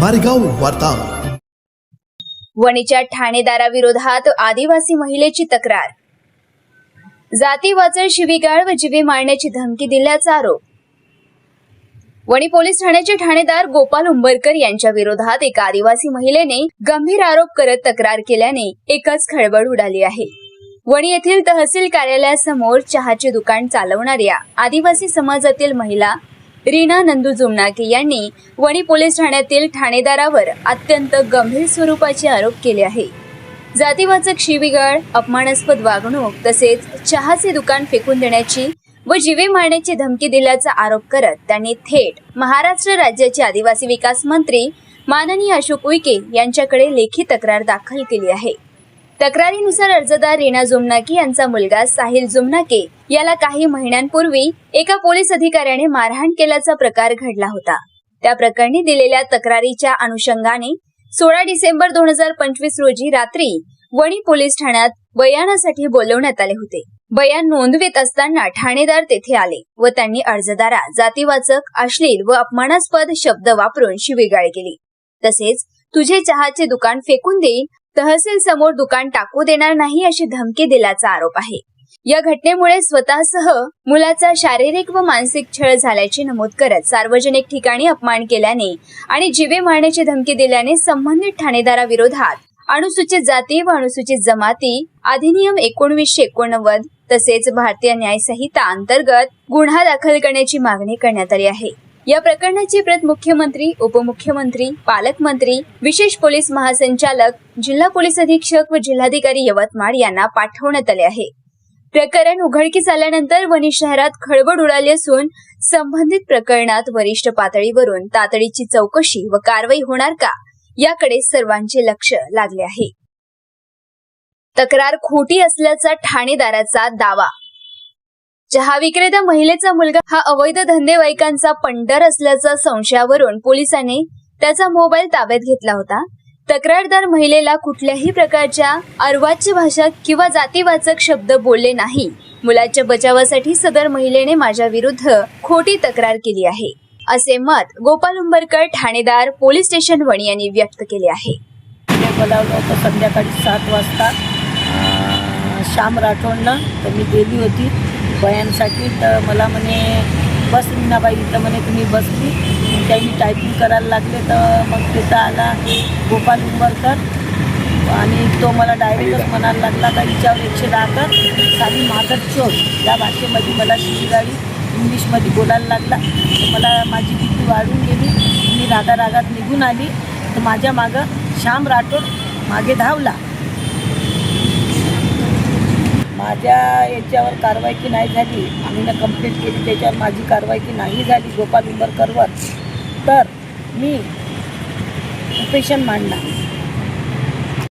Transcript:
मारेगाव वार्ता। वणीच्या ठाणेदाराविरोधात आदिवासी महिलेची तक्रार। जातीवाचळ शिवीगाळ व जीवे मारण्याची धमकी दिल्याचा आरोप। वणी पोलीस ठाण्याचे ठाणेदार गोपाल उंबरकर यांच्या विरोधात एका आदिवासी महिलेने गंभीर आरोप करत तक्रार केल्याने एकच खळबळ उडाली आहे। वणी येथील तहसील कार्यालयासमोर चहाचे दुकान चालवणाऱ्या आदिवासी समाजातील महिला रीना नंदू जुमनाके यांनी वणी पोलीस ठाण्यातील ठाणेदारावर अत्यंत गंभीर स्वरूपाचे आरोप केले आहे। जातीवाचक शिवीगाळ, अपमानास्पद वागणूक तसेच चहाचे दुकान फेकून देण्याची व जीवे मारण्याची धमकी दिल्याचा आरोप करत त्यांनी थेट महाराष्ट्र राज्याचे आदिवासी विकास मंत्री माननीय अशोक उईके यांच्याकडे लेखी तक्रार दाखल केली आहे। तक्रारीनुसार अर्जदार रीना जुमनाके यांचा मुलगा साहिल जुमनाके याला काही महिन्यांपूर्वी एका पोलीस अधिकाऱ्याने मारहाण केल्याचा प्रकार घडला होता। त्या प्रकरणी दिलेल्या तक्रारीच्या अनुषंगाने 16 डिसेंबर 2025 रोजी रात्री वणी पोलीस ठाण्यात बयानासाठी बोलवण्यात आले होते। बयान नोंदवित असताना ठाणेदार तेथे आले व त्यांनी अर्जदारास जातीवाचक, अश्लील व अपमानास्पद शब्द वापरून शिवीगाळ केली। तसेच तुझे चहाचे दुकान फेकून देईल, तहसील समोर दुकान टाकू देणार नाही अशी धमकी दिल्याचा आरोप आहे। या घटनेमुळे स्वतःसह मुलाचा शारीरिक व मानसिक छळ झाल्याचे नमूद करत सार्वजनिक ठिकाणी अपमान केल्याने आणि जीवे मारण्याची धमकी दिल्याने संबंधित ठाणेदाराविरोधात अनुसूचित जाती व अनुसूचित जमाती अधिनियम 1989 तसेच भारतीय न्याय संहिता अंतर्गत गुन्हा दाखल करण्याची मागणी करण्यात आली आहे। या प्रकरणाची प्रत मुख्यमंत्री, उपमुख्यमंत्री, पालकमंत्री, विशेष पोलीस महासंचालक, जिल्हा पोलीस अधीक्षक व जिल्हाधिकारी यवतमाळ यांना पाठवण्यात आले आहे। प्रकरण उघडकीस आल्यानंतर वणी शहरात खळबळ उडाली असून संबंधित प्रकरणात वरिष्ठ पातळीवरून तातडीची चौकशी व कारवाई होणार का याकडे सर्वांचे लक्ष लागले आहे। तक्रार खोटी असल्याचा ठाणेदाराचा दावा। चहा विक्रेता महिलेचा मुलगा हा अवैध धंदेवाईकांचा पंढर असल्याच्या संशयावरून पोलिसांनी त्याचा मोबाईल ताब्यात घेतला होता। तक्रारदार महिलेला कुठल्याही प्रकारच्या अर्वाच्य भाषा किंवा जातीवाचक शब्द बोलले नाही। मुलाच्या बचावासाठी सदर महिलेने माझ्या विरुद्ध खोटी तक्रार केली आहे, असे मत गोपाल उंबरकर ठाणेदार पोलीस स्टेशन वणी यांनी व्यक्त केले आहे। बोलावलं होतं संध्याकाळी 7 वाजता श्याम राठोडनं, तर मी गेली होती बयानसाठी। तर मला म्हणे बस रीनाबाई, तर म्हणे तुम्ही बसली, त्यांनी टायपिंग करायला लागले। तर मग तिथं आला गोपाल उंबरकर आणि तो मला डायरेक्टच म्हणायला लागला का हिच्यावर 110 कर, साधी मागत चोर या भाषेमध्ये मला शिवीगाळी इंग्लिशमध्ये बोलायला लागला। तर मला माझी भीती वाढून गेली, मी रागात निघून आली। तर माझ्या मागं श्याम राठोड मागे धावला। माझ्या याच्यावर कारवाई की नाही झाली, आम्ही कंप्लेंट केली, त्याच्यावर माझी कारवाई की नाही झाली गोपाल उंबरकरवर, तर मी उपोषण मांडणार।